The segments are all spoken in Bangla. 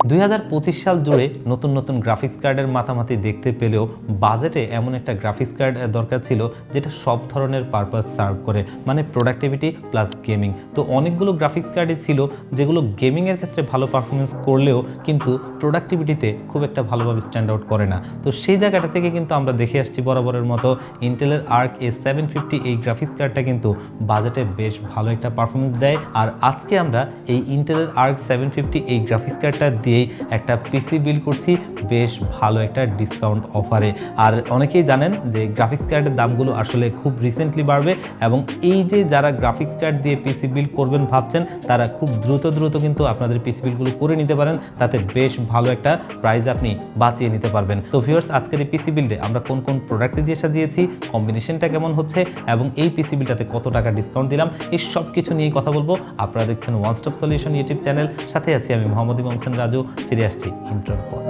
2025 সাল জুড়ে নতুন নতুন গ্রাফিক্স কার্ডের মাতামাতি দেখতে পেলেও বাজেটে এমন একটা গ্রাফিক্স কার্ড দরকার ছিল যেটা সব ধরনের পারপাস সার্ভ করে, মানে প্রোডাক্টিভিটি প্লাস গেমিং। তো অনেকগুলো গ্রাফিক্স কার্ডই ছিল যেগুলো গেমিংয়ের ক্ষেত্রে ভালো পারফরমেন্স করলেও কিন্তু প্রোডাক্টিভিটিতে খুব একটা ভালোভাবে স্ট্যান্ড আউট করে না। তো সেই জায়গাটা থেকে কিন্তু আমরা দেখে আসছি বরাবরের মতো ইন্টেলের আর্ক A750 এই গ্রাফিক্স কার্ডটা কিন্তু বাজেটে বেশ ভালো একটা পারফরমেন্স দেয়। আর আজকে আমরা এই ইন্টেলের আর্ক 750 এই গ্রাফিক্স কার্ডটা দিয়েই একটা পিসি বিল্ড করছি বেশ ভালো একটা ডিসকাউন্ট অফারে। আর অনেকেই জানেন যে গ্রাফিক্স কার্ডের দামগুলো আসলে খুব রিসেন্টলি বাড়বে, এবং এই যে যারা গ্রাফিক্স কার্ড দিয়ে পিসি বিল্ড করবেন ভাবছেন তারা খুব দ্রুত কিন্তু আপনাদের পিসি বিল্ডগুলো করে নিতে পারেন, তাতে বেশ ভালো একটা প্রাইস আপনি বাঁচিয়ে নিতে পারবেন। তো ভিউয়ার্স, আজকের এই পিসি বিল্ডে আমরা কোন কোন প্রোডাক্ট দিয়ে সাজিয়েছি, কম্বিনেশনটা কেমন হচ্ছে এবং এই পিসি বিল্ডটাতে কত টাকা ডিসকাউন্ট দিলাম, এই সব কিছু নিয়ে কথা বলবো। আপনারা দেখছেন one stop solution YouTube channel, সাথে আছি আমি মোহাম্মদ ইমাম হোসেন রাজু। ফিরে আসছি ইন্ট্রোর পর।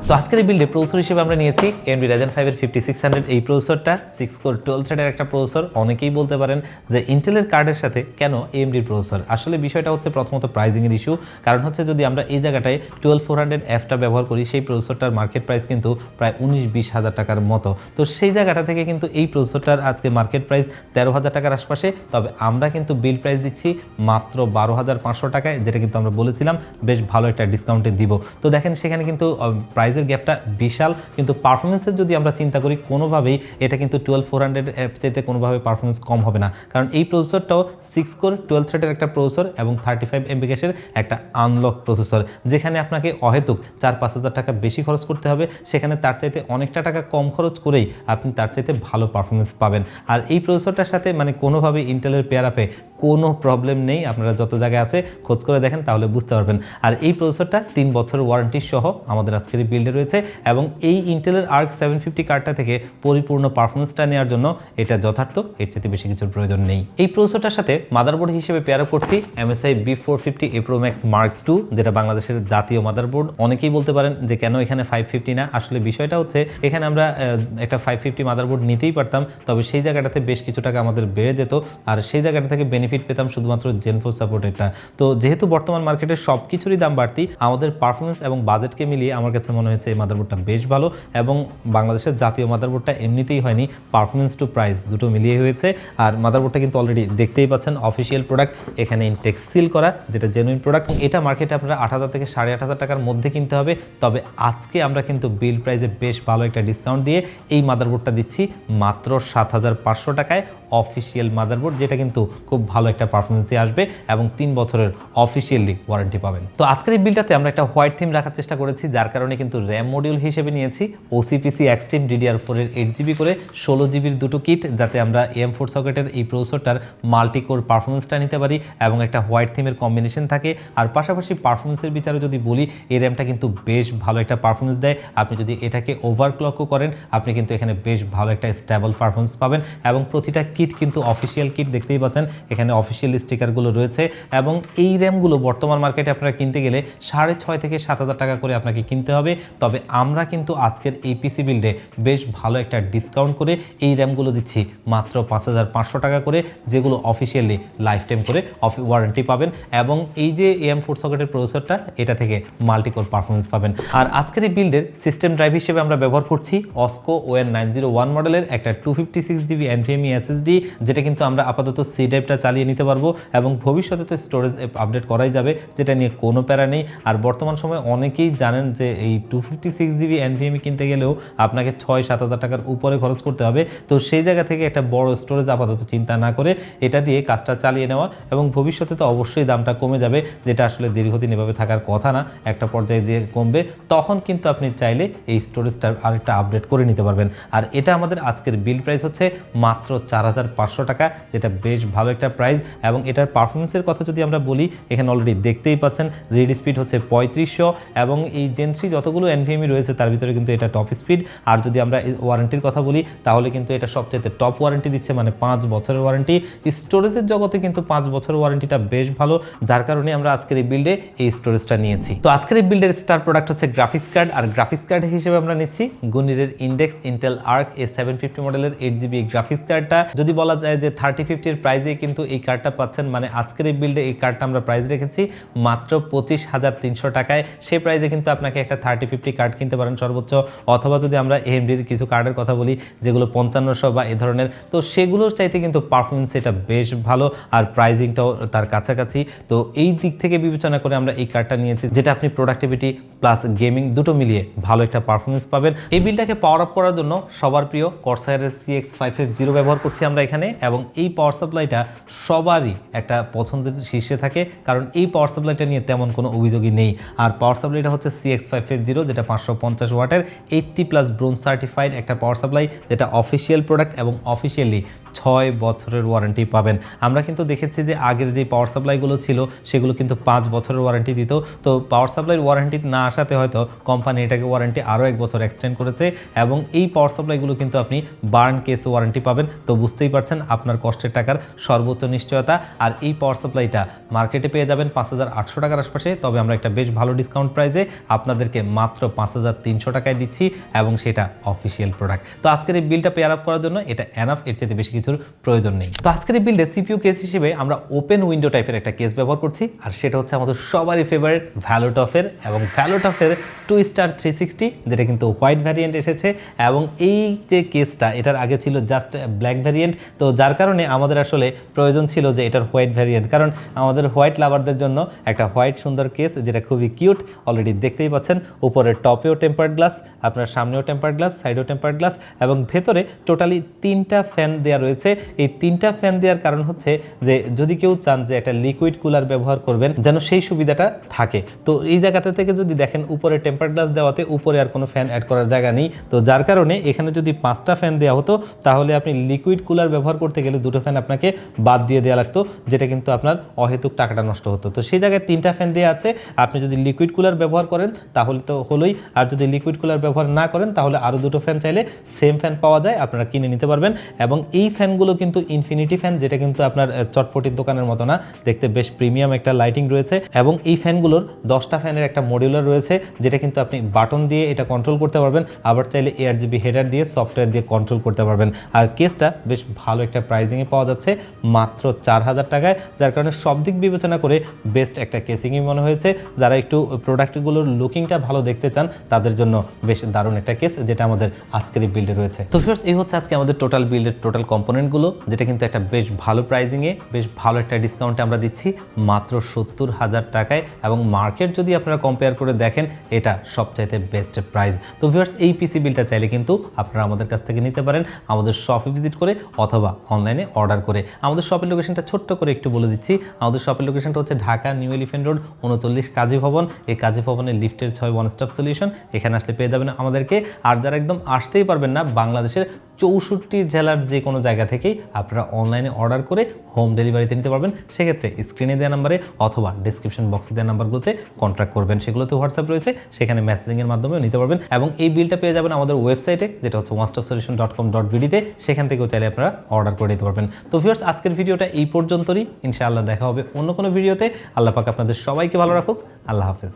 তো আজকের এই বিল্ডে প্রসেসর হিসেবে আমরা নিয়েছি AMD Ryzen 5 এর 5600 এই প্রসেসরটা 6 কোর 12 থ্রেডের একটা প্রসেসর। অনেকেই বলতে পারেন যে ইন্টেলের কার্ডের সাথে কেন AMD প্রসেসর। আসলে বিষয়টা হচ্ছে প্রথমত প্রাইজিং এর ইস্যু। কারণ হচ্ছে যদি আমরা এই জায়গাটায় 12400Fটা ব্যবহার করি, সেই প্রসেসরটার মার্কেট প্রাইস কিন্তু প্রায় 19-20 হাজার টাকার মতো। তো সেই জায়গাটা থেকে কিন্তু এই প্রসেসরটার আজকে মার্কেট প্রাইস 13,000 টাকার আশপাশে। তবে আমরা কিন্তু বিল প্রাইস দিচ্ছি মাত্র 12,500 টাকায়, যেটা কিন্তু আমরা বলেছিলাম বেশ ভালো একটা ডিসকাউন্টে দিব। তো দেখেন সেখানে কিন্তু প্রাইস গ্যাপটা বিশাল, কিন্তু পারফরমেন্সের যদি আমরা চিন্তা করি কোনোভাবেই এটা কিন্তু 12400F চাইতে কোনোভাবে পারফরমেন্স কম হবে না। কারণ এই প্রসেসরটাও 6 কোর 12 থ্রেডের একটা প্রসেসর এবং 35 MB ক্যাশের একটা আনলক প্রসেসর, যেখানে আপনাকে অহেতুক 4-5 হাজার টাকা বেশি খরচ করতে হবে, সেখানে তার চাইতে অনেকটা টাকা কম খরচ করেই আপনি তার চাইতে ভালো পারফরমেন্স পাবেন। আর এই প্রসেসরটার সাথে মানে কোনোভাবে ইন্টেলের পেয়ার আপে কোনো প্রবলেম নেই। আপনারা যত জায়গায় আছে খোঁজ করে দেখেন তাহলে বুঝতে পারবেন। আর এই প্রসেসরটা 3 বছরের ওয়ারেন্টি সহ আমাদের আজকের এই বিল্ডে রয়েছে, এবং এই ইন্টেলের আর্ক 750 কার্ডটা থেকে পরিপূর্ণ পারফরমেন্সটা নেওয়ার জন্য এটা যথার্থ, এর চাইতে বেশি কিছুর প্রয়োজন নেই। এই প্রসেসরটার সাথে মাদারবোর্ড হিসেবে পেয়ার আপ করছি MSI B450 A Pro Max Mark II, যেটা বাংলাদেশের জাতীয় মাদারবোর্ড। অনেকেই বলতে পারেন যে কেন এখানে 550 না। আসলে বিষয়টা হচ্ছে এখানে আমরা একটা 550 মাদারবোর্ড নিতেই পারতাম, তবে সেই জায়গাটাতে বেশ কিছু টাকা আমাদের বেড়ে যেত, আর সেই জায়গাটা থেকে বেনিফিট পেতাম শুধুমাত্র Gen 4 সাপোর্টেরটা। তো যেহেতু বর্তমান মার্কেটে সব কিছুরই দাম বাড়তি, আমাদের পারফরমেন্স এবং বাজেটকে মিলিয়ে আমার কাছে মনে হয়েছে এই মাদারবোর্ডটা বেশ ভালো, এবং বাংলাদেশের জাতীয় মাদারবোর্ডটা এমনিতেই হয়নি, পারফরমেন্স টু প্রাইস দুটো মিলিয়ে হয়েছে। আর মাদারবোর্ডটা কিন্তু অলরেডি দেখতেই পাচ্ছেন অফিসিয়াল প্রোডাক্ট, এখানে ইনটেক্স সিল করা, যেটা জেনুইন প্রোডাক্ট। এটা মার্কেটে আপনারা 8,000 থেকে 8,500 টাকার মধ্যে কিনতে হবে। তবে আজকে আমরা কিন্তু বিল প্রাইসে বেশ ভালো একটা ডিসকাউন্ট দিয়ে এই মাদারবোর্ডটা দিচ্ছি মাত্র 7,500 টাকায়। অফিসিয়াল মাদারবোর্ড, যেটা কিন্তু খুব ভালো একটা পারফরমেন্সে আসবে এবং 3 বছরের অফিসিয়ালি ওয়ারেন্টি পাবেন। তো আজকের এই বিলটাতে আমরা একটা হোয়াইট থিম রাখার চেষ্টা করেছি, যার কারণে কিন্তু র্যাম মডিউল হিসেবে নিয়েছি OCPC Extreme DDR4 এর 8GB করে 16GBর দুটো কিট, যাতে আমরা AM4 সকেটের এই প্রসেসরটার মাল্টি কোর পারফরমেন্সটা নিতে পারি এবং একটা হোয়াইট থিমের কম্বিনেশন থাকে। আর পাশাপাশি পারফরমেন্সের বিচারে যদি বলি, এই র্যামটা কিন্তু বেশ ভালো একটা পারফরমেন্স দেয়। আপনি যদি এটাকে ওভারক্লকও করেন, আপনি কিন্তু এখানে বেশ ভালো একটা স্টেবল পারফরমেন্স পাবেন। এবং প্রতিটা কিট কিন্তু অফিসিয়াল কিট, দেখতেই পাচ্ছেন এখানে অফিসিয়াল স্টিকারগুলো রয়েছে। এবং এই র্যামগুলো বর্তমান মার্কেটে আপনারা কিনতে গেলে 6,500 থেকে 7,000 টাকা করে আপনাকে কিনতে হবে। তবে আমরা কিন্তু আজকের এই পিসি বিল্ডে বেশ ভালো একটা ডিসকাউন্ট করে এই র্যামগুলো দিচ্ছি মাত্র 5,500 টাকা করে, যেগুলো অফিসিয়ালি লাইফ টাইম করে ওয়ারেন্টি পাবেন। এবং এই যে AM4 সকেটের প্রসেসরটা, এটা থেকে মাল্টিকোর পারফরমেন্স পাবেন। আর আজকের এই বিল্ডের সিস্টেম ড্রাইভ হিসেবে আমরা ব্যবহার করছি OSCO ON901 মডেলের একটা 256GB NVMe SSD, যেটা কিন্তু আমরা আপাতত সি ড্রাইভটা চালিয়ে নিতে পারবো এবং ভবিষ্যতে তো স্টোরেজ আপডেট করাই যাবে, যেটা নিয়ে কোনো প্যারা নেই। আর বর্তমান সময়ে অনেকেই জানেন যে এই 256GB NVMe কিনতে গেলেও আপনাকে 6-7 হাজার টাকার উপরে খরচ করতে হবে। তো সেই জায়গা থেকে একটা বড় স্টোরেজ আপাতত চিন্তা না করে এটা দিয়ে কাজটা চালিয়ে নেওয়া, এবং ভবিষ্যতে তো অবশ্যই দামটা কমে যাবে, যেটা আসলে দীর্ঘদিন এভাবে থাকার কথা না, একটা পর্যায়ে দিয়ে কমবে, তখন কিন্তু আপনি চাইলে এই স্টোরেজটা আরেকটা আপডেট করে নিতে পারবেন। আর এটা আমাদের আজকের বিল প্রাইস হচ্ছে মাত্র 4,500 টাকা, যেটা বেশ ভালো একটা প্রাইস। এবং এটার পারফরমেন্সের কথা যদি আমরা বলি, এখানে অলরেডি দেখতেই পাচ্ছেন রিড স্পিড হচ্ছে 3500, এবং এই Gen 3 যতগুলো এনভিএমই রয়েছে তার ভিতরে কিন্তু এটা টপ স্পিড। আর যদি আমরা ওয়ারেন্টির কথা বলি তাহলে কিন্তু এটা সবচেয়ে টপ ওয়ারেন্টি দিচ্ছে, মানে 5 বছরের ওয়ারেন্টি। স্টোরেজের জগতে কিন্তু 5 বছরের ওয়ারেন্টিটা বেশ ভালো, যার কারণে আমরা আজকের এই বিল্ডে এই স্টোরেজটা নিয়েছি। তো আজকের এই বিল্ডের স্টার প্রোডাক্ট হচ্ছে গ্রাফিক্স কার্ড, আর গ্রাফিক্স কার্ড হিসেবে আমরা নিচ্ছি গুনিরের ইন্ডেক্স ইন্টেল আর্ক A750 মডেলের 8GB গ্রাফিক্স কার্ডটা। যদি বলা যায় যে 3050 প্রাইসে কিন্তু এই কার্ডটা পাচ্ছেন, মানে আজকের এই বিল্ডে এই কার্ডটা আমরা প্রাইস রেখেছি মাত্র 25,300 টাকায়। সেই প্রাইসে কিন্তু আপনাকে একটা 3050 কার্ড কিনতে পারেন সর্বোচ্চ, অথবা যদি আমরা AMDর কিছু কার্ডের কথা বলি যেগুলো 5500 বা এ ধরনের, তো সেগুলোর চাইতে কিন্তু পারফরমেন্স এটা বেশ ভালো আর প্রাইজিংটাও তার কাছাকাছি। তো এই দিক থেকে বিবেচনা করে আমরা এই কার্ডটা নিয়েছি, যেটা আপনি প্রোডাক্টিভিটি প্লাস গেমিং দুটো মিলিয়ে ভালো একটা পারফরমেন্স পাবেন। এই বিলটাকে পাওয়ার আপ করার জন্য সবার প্রিয় কর্সায়ারের CX550 ব্যবহার করছি আমরা এখানে, এবং এই পাওয়ার সাপ্লাইটা সবারই একটা পছন্দের শীর্ষে থাকে, কারণ এই পাওয়ার সাপ্লাইটা নিয়ে তেমন কোনো অভিযোগই নেই। আর পাওয়ার সাপ্লাইটা হচ্ছে CX550, যেটা 550 ওয়াটের 80+ ব্রোঞ্জ সার্টিফাইড একটা পাওয়ার সাপ্লাই, যেটা অফিসিয়াল প্রোডাক্ট এবং অফিসিয়ালি 6 বছরের ওয়ারেন্টি পাবেন। আমরা কিন্তু দেখেছি যে আগের যে পাওয়ার সাপ্লাইগুলো ছিল সেগুলো কিন্তু 5 বছরের ওয়ারেন্টি দিত। তো পাওয়ার সাপ্লাইয়ের ওয়ারেন্টি না আসাতে হয়তো কোম্পানি এটাকে ওয়ারেন্টি আরও 1 বছর এক্সটেন্ড করেছে, এবং এই পাওয়ার সাপ্লাইগুলো কিন্তু আপনি বার্ন কেস ওয়ারেন্টি পাবেন। তো বুঝতেই পারছেন আপনার কষ্টের টাকার সর্বোচ্চ নিশ্চয়তা। আর এই পাওয়ার সাপ্লাইটা মার্কেটে পেয়ে যাবেন 5800 টাকার আশপাশে, তবে আমরা একটা বেশ ভালো ডিসকাউন্ট প্রাইসে আপনাদেরকে মাত্র 5300 টাকায় দিচ্ছি, এবং সেটা অফিসিয়াল প্রোডাক্ট। তো আজকের এই বিলটা পেয়ার আপ করার জন্য এটা এনাফ, এর চেয়ে বেশি কিছুর প্রয়োজন নেই। তো আজকের এই বিল্ডে সিপিইউ কেস হিসেবে আমরা ওপেন উইন্ডো টাইপের একটা কেস ব্যবহার করছি, আর সেটা হচ্ছে আমাদের সবারই ফেভারিট ভ্যালোটফের, এবং ভ্যালোটফের 2 স্টার 360, যেটা কিন্তু হোয়াইট ভ্যারিয়েন্ট এসেছে। এবং এই যে কেসটা এটার আগে ছিল জাস্ট ব্ল্যাক ভ্যারিয়েন্ট, তো যার কারণে আমাদের আসলে প্রয়োজন ছিল যে এটার হোয়াইট ভ্যারিয়েন্ট, কারণ আমাদের হোয়াইট লাভারদের জন্য একটা হোয়াইট সুন্দর কেস, যেটা খুবই কিউট। অলরেডি দেখতেই পাচ্ছেন উপরের টপেও টেম্পার্ড গ্লাস, আপনার সামনেও টেম্পার্ড গ্লাস, সাইডেও টেম্পার্ড গ্লাস, এবং ভেতরে টোটালি 3টা ফ্যান দেওয়া রয়েছে। এই 3টা ফ্যান দেওয়ার কারণ হচ্ছে যে যদি কেউ চান যে একটা লিকুইড কুলার ব্যবহার করবেন, যেন সেই সুবিধাটা থাকে। তো এই জায়গাটা থেকে যদি দেখেন উপরে টেম্পার্ড গ্লাস দেওয়াতে উপরে আর কোনো ফ্যান অ্যাড করার জায়গা নেই, তো যার কারণে এখানে যদি 5টা ফ্যান দেওয়া হতো তাহলে আপনি লিকুইড কুলার ব্যবহার করতে গেলে 2টো ফ্যান আপনাকে বাদ দিয়ে দেওয়া লাগতো, যেটা কিন্তু আপনার অহেতুক টাকাটা নষ্ট হতো। তো সেই জায়গায় 3টা ফ্যান দেওয়া আছে। আপনি যদি লিকুইড কুলার ব্যবহার করেন তাহলে তো হলোই, আর যদি লিকুইড কুলার ব্যবহার না করেন তাহলে আরও 2টো ফ্যান চাইলে সেম ফ্যান পাওয়া যায়, আপনারা কিনে নিতে পারবেন। এবং এই ফ্যানগুলো কিন্তু ইনফিনিটি ফ্যান, যেটা কিন্তু আপনার চটপটির দোকানের মতো না, দেখতে বেশ প্রিমিয়াম একটা লাইটিং রয়েছে। এবং এই ফ্যানগুলোর 10টা ফ্যানের একটা মডিউলার রয়েছে, যেটা কিন্তু আপনি বাটন দিয়ে এটা কন্ট্রোল করতে পারবেন, আবার চাইলে ARGB হেডার দিয়ে সফটওয়্যার দিয়ে কন্ট্রোল করতে পারবেন। আর কেসটা বেশ ভালো একটা প্রাইজিংয়ে পাওয়া যাচ্ছে মাত্র 4000 টাকায়, যার কারণে সব দিক বিবেচনা করে বেস্ট একটা কেসিংই মনে হয়েছে। যারা একটু প্রোডাক্টগুলোর লুকিংটা ভালো দেখতে চান তাদের জন্য বেশ দারুণ একটা কেস, যেটা আমাদের আজকের এই বিল্ডে রয়েছে। তো ফিয়ার্স, এই হচ্ছে আজকে আমাদের টোটাল বিল্ডের টোটাল কম্পোনেন্টগুলো, যেটা কিন্তু একটা বেশ ভালো প্রাইজিংয়ে বেশ ভালো একটা ডিসকাউন্টে আমরা দিচ্ছি মাত্র 70,000 টাকায়, এবং মার্কেট যদি আপনারা কম্পেয়ার করে দেখেন এটা সবচাইতে বেস্ট প্রাইস। তো ভিউয়ার্স, এই পিসি বিলটা চাইলে কিন্তু আপনারা আমাদের কাছ থেকে নিতে পারেন, আমাদের শপে ভিজিট করে অথবা অনলাইনে অর্ডার করে। আমাদের শপের লোকেশনটা ছোট্ট করে একটু বলে দিচ্ছি। আমাদের শপের লোকেশনটা হচ্ছে ঢাকা নিউ এলিফ্যান্ট রোড 39 কাজী ভবন। এই কাজী ভবনের লিফটের 6 ওয়ান স্টপ সলিউশন, এখানে আসলে পেয়ে যাবেন আমাদেরকে। আর যারা একদম আসতেই পারবেন না, বাংলাদেশের 64 জেলার যে কোনো জায়গা থেকেই আপনারা অনলাইনে অর্ডার করে হোম ডেলিভারিতে নিতে পারবেন। সেক্ষেত্রে স্ক্রিনে দেওয়া নাম্বারে অথবা ডিসক্রিপশন বক্সে দেওয়া নাম্বারগুলোতে কন্ট্যাক্ট করবেন, সেগুলোতে হোয়াটসঅ্যাপ রয়েছে, সেখানে মেসেজিংয়ের মাধ্যমেও নিতে পারবেন। এবং এই বিলটা পেয়ে যাবেন আমাদের ওয়েবসাইটে, যেটা হচ্ছে onestopsolution.com.bd-তে, সেখান থেকেও চাইলে আপনারা অর্ডার করে নিতে পারবেন। তো ভিউয়ার্স, আজকের ভিডিওটা এই পর্যন্তই। ইনশাআল্লাহ দেখা হবে অন্য কোনো ভিডিওতে। আল্লাহ পাক আপনাদের সবাইকে ভালো রাখুক। আল্লাহ হাফেজ।